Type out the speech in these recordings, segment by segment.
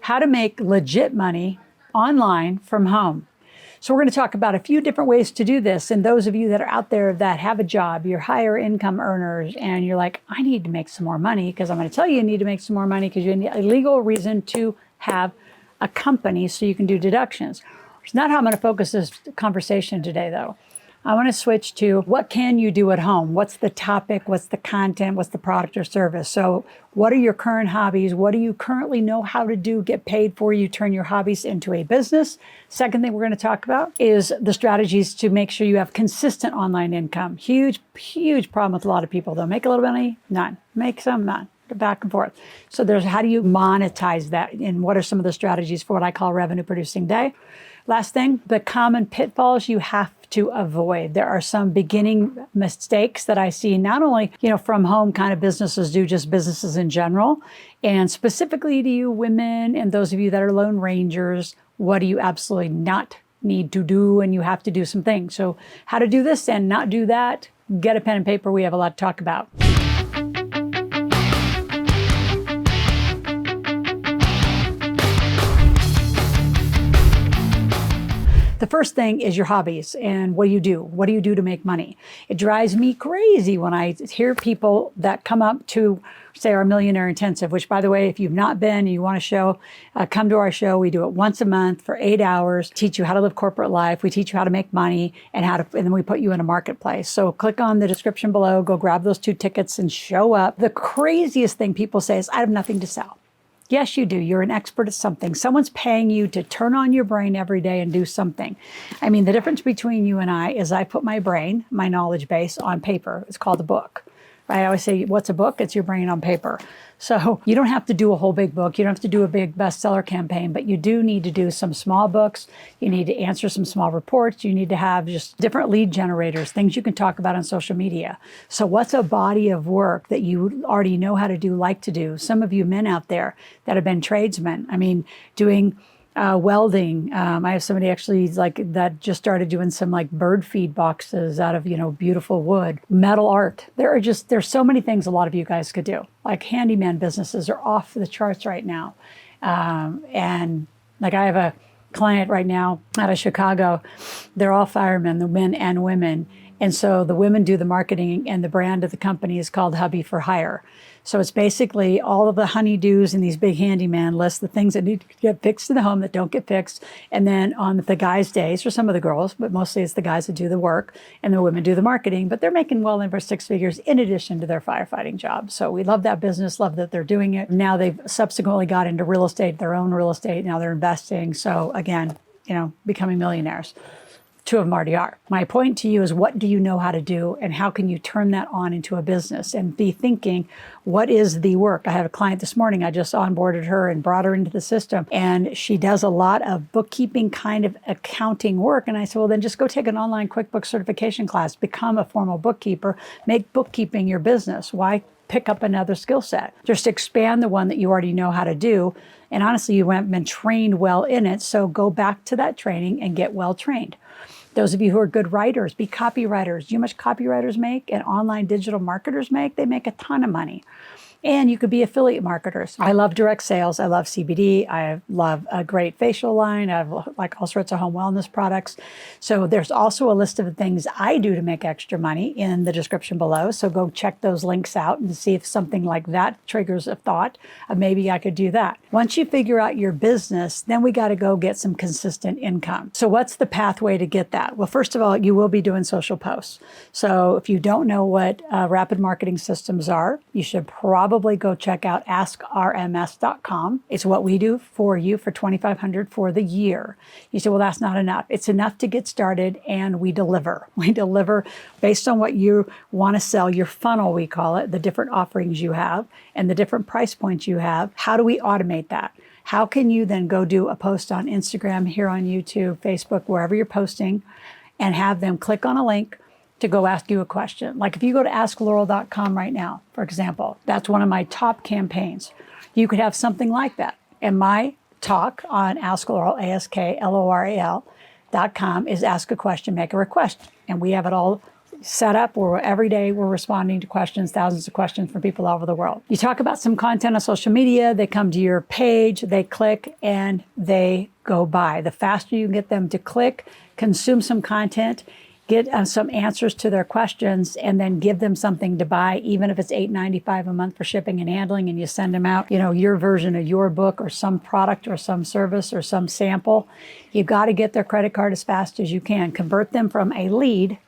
how to make legit money online from home. So we're going to talk about a few different ways to do this. And those of you that are out there that have a job, you're higher income earners, and you're like, I need to make some more money, because I'm going to tell you need to make some more money because you need a legal reason to have a company so you can do deductions. It's not how I'm going to focus this conversation today, though. I want to switch to what can you do at home? What's the topic? What's the content? What's the product or service? So what are your current hobbies? What do you currently know how to do, get paid for? You turn your hobbies into a business. Second thing we're going to talk about is the strategies to make sure you have consistent online income. Huge, huge problem with a lot of people. They'll make a little money, none. Make some, none. Back and forth. So there's how do you monetize that, and what are some of the strategies for what I call revenue producing day? Last thing, the common pitfalls you have to avoid. There are some beginning mistakes that I see not only, from home kind of businesses do, just businesses in general, and specifically to you women and those of you that are lone rangers, what do you absolutely not need to do, and you have to do some things. So how to do this and not do that, get a pen and paper. We have a lot to talk about. The first thing is your hobbies and what do you do? What do you do to make money? It drives me crazy when I hear people that come up to, say, our Millionaire Intensive, which, by the way, if you've not been and you want a show, come to our show. We do it once a month for 8 hours, teach you how to live corporate life. We teach you how to make money and then we put you in a marketplace. So click on the description below, go grab those 2 tickets and show up. The craziest thing people say is, I have nothing to sell. Yes, you do. You're an expert at something. Someone's paying you to turn on your brain every day and do something. I mean, the difference between you and I is I put my brain, my knowledge base, on paper. It's called a book. Right? I always say, what's a book? It's your brain on paper. So you don't have to do a whole big book. You don't have to do a big bestseller campaign, but you do need to do some small books. You need to answer some small reports. You need to have just different lead generators, things you can talk about on social media. So what's a body of work that you already know how to do, like to do? Some of you men out there that have been tradesmen, doing welding. I have somebody actually that just started doing some bird feed boxes out of, beautiful wood, metal art. There's so many things a lot of you guys could do. Like handyman businesses are off the charts right now. And I have a client right now out of Chicago. They're all firemen, the men and women. And so the women do the marketing, and the brand of the company is called Hubby for Hire. So it's basically all of the honeydews and these big handyman lists, the things that need to get fixed in the home that don't get fixed. And then on the guys' days, or some of the girls, but mostly it's the guys that do the work and the women do the marketing, but they're making well over 6 figures in addition to their firefighting job. So we love that business, love that they're doing it. Now they've subsequently got into real estate, their own real estate. Now they're investing. So again, becoming millionaires. 2 of them already are. My point to you is, what do you know how to do, and how can you turn that on into a business? And be thinking, what is the work? I had a client this morning. I just onboarded her and brought her into the system, and she does a lot of bookkeeping kind of accounting work. And I said, well, then just go take an online QuickBooks certification class, become a formal bookkeeper, make bookkeeping your business. Why pick up another skill set? Just expand the one that you already know how to do. And honestly, you haven't been trained well in it. So go back to that training and get well trained. Those of you who are good writers, be copywriters. Do you know how much copywriters make and online digital marketers make? They make a ton of money. And you could be affiliate marketers. I love direct sales. I love CBD. I love a great facial line. I have all sorts of home wellness products. So there's also a list of the things I do to make extra money in the description below. So go check those links out and see if something like that triggers a thought of maybe I could do that. Once you figure out your business, then we got to go get some consistent income. So what's the pathway to get that? Well, first of all, you will be doing social posts. So if you don't know what rapid marketing systems are, you should probably go check out askrms.com. It's what we do for you for $2,500 for the year. You say, well, that's not enough. It's enough to get started, and we deliver. We deliver based on what you want to sell, your funnel, we call it, the different offerings you have and the different price points you have. How do we automate that? How can you then go do a post on Instagram, here on YouTube, Facebook, wherever you're posting, and have them click on a link to go ask you a question? Like if you go to askloral.com right now, for example, that's one of my top campaigns. You could have something like that. And my talk on Ask Loral, AskLoral.com is ask a question, make a request. And we have it all set up where every day we're responding to questions, thousands of questions from people all over the world. You talk about some content on social media, they come to your page, they click, and they go buy. The faster you get them to click, consume some content, get some answers to their questions, and then give them something to buy, even if it's $8.95 a month for shipping and handling, and you send them out, your version of your book or some product or some service or some sample. You've got to get their credit card as fast as you can. Convert them from a lead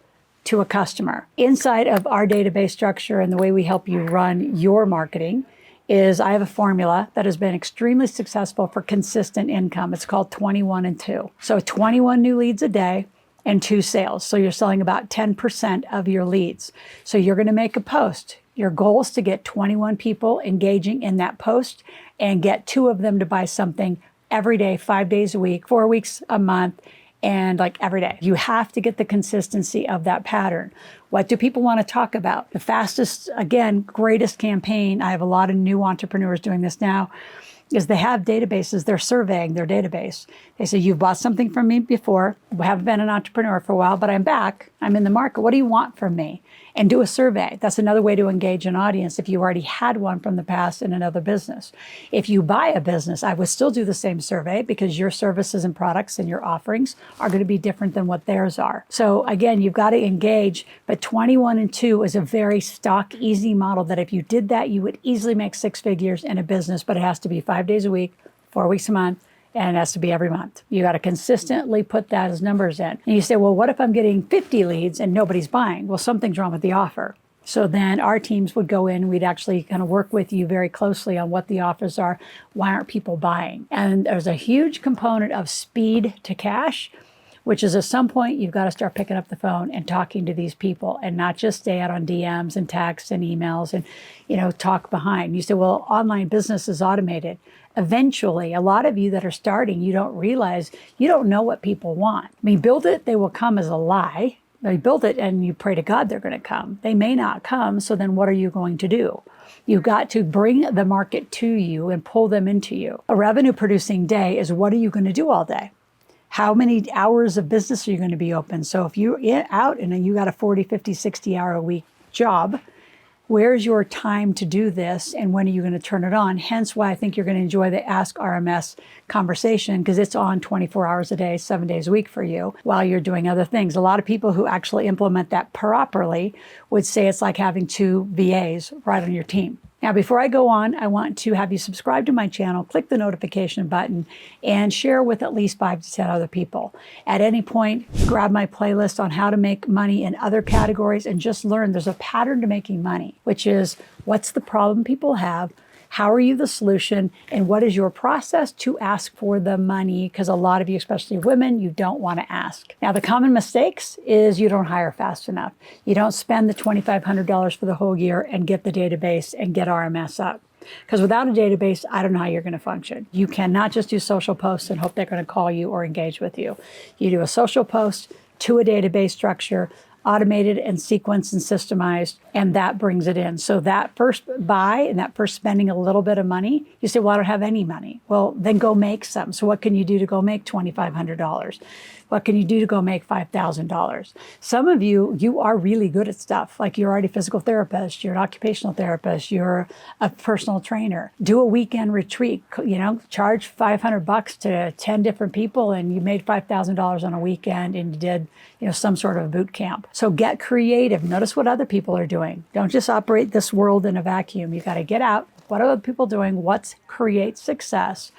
to a customer. Inside of our database structure and the way we help you run your marketing is I have a formula that has been extremely successful for consistent income. It's called 21 and 2. So 21 new leads a day and 2 sales. So you're selling about 10% of your leads. So you're going to make a post. Your goal is to get 21 people engaging in that post and get 2 of them to buy something every day, 5 days a week, 4 weeks a month, and like every day. You have to get the consistency of that pattern. What do people want to talk about? The fastest, again, greatest campaign, I have a lot of new entrepreneurs doing this now, is they have databases, they're surveying their database. They say, you've bought something from me before, I haven't been an entrepreneur for a while, but I'm back, I'm in the market, what do you want from me? And do a survey. That's another way to engage an audience if you already had one from the past in another business. If you buy a business, I would still do the same survey because your services and products and your offerings are going to be different than what theirs are. So again, you've got to engage, but 21 and 2 is a very stock, easy model that if you did that, you would easily make 6 figures in a business, but it has to be 5 days a week, 4 weeks a month, and it has to be every month. You got to consistently put that as numbers in. And you say, well, what if I'm getting 50 leads and nobody's buying? Well, something's wrong with the offer. So then our teams would go in, we'd actually kind of work with you very closely on what the offers are. Why aren't people buying? And there's a huge component of speed to cash, which is at some point you've got to start picking up the phone and talking to these people and not just stay out on DMs and texts and emails and, talk behind. You say, well, online business is automated. Eventually, a lot of you that are starting, you don't realize, you don't know what people want. I mean, build it, they will come as a lie. You build it and you pray to God they're going to come. They may not come, so then what are you going to do? You've got to bring the market to you and pull them into you. A revenue producing day is what are you going to do all day? How many hours of business are you going to be open? So if you're out and you got a 40, 50, 60 hour a week job, where's your time to do this and when are you going to turn it on? Hence why I think you're going to enjoy the Ask RMS conversation because it's on 24 hours a day, 7 days a week for you while you're doing other things. A lot of people who actually implement that properly would say it's like having 2 VAs right on your team. Now, before I go on, I want to have you subscribe to my channel, click the notification button, and share with at least 5 to 10 other people. At any point, grab my playlist on how to make money in other categories and just learn there's a pattern to making money, which is what's the problem people have, how are you the solution, and what is your process to ask for the money? Because a lot of you, especially women, you don't want to ask. Now, the common mistakes is you don't hire fast enough. You don't spend the $2,500 for the whole year and get the database and get RMS up. Because without a database, I don't know how you're going to function. You cannot just do social posts and hope they're going to call you or engage with you. You do a social post to a database structure, automated and sequenced and systemized, and that brings it in. So that first buy and that first spending a little bit of money, you say, well, I don't have any money. Well, then go make some. So what can you do to go make $2,500? What can you do to go make $5,000? Some of you are really good at stuff. Like you're already a physical therapist, you're an occupational therapist, you're a personal trainer. Do a weekend retreat, charge $500 to 10 different people and you made $5,000 on a weekend and you did, some sort of boot camp. So get creative. Notice what other people are doing. Don't just operate this world in a vacuum. You got to get out. What are other people doing? What creates success?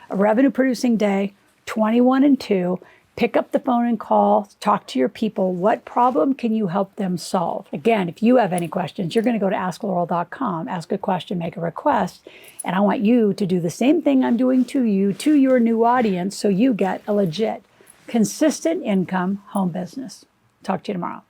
A revenue producing day, 21 and 2. Pick up the phone and call, talk to your people. What problem can you help them solve? Again, if you have any questions, you're going to go to askloral.com, ask a question, make a request, and I want you to do the same thing I'm doing to you, to your new audience, so you get a legit, consistent income home business. Talk to you tomorrow.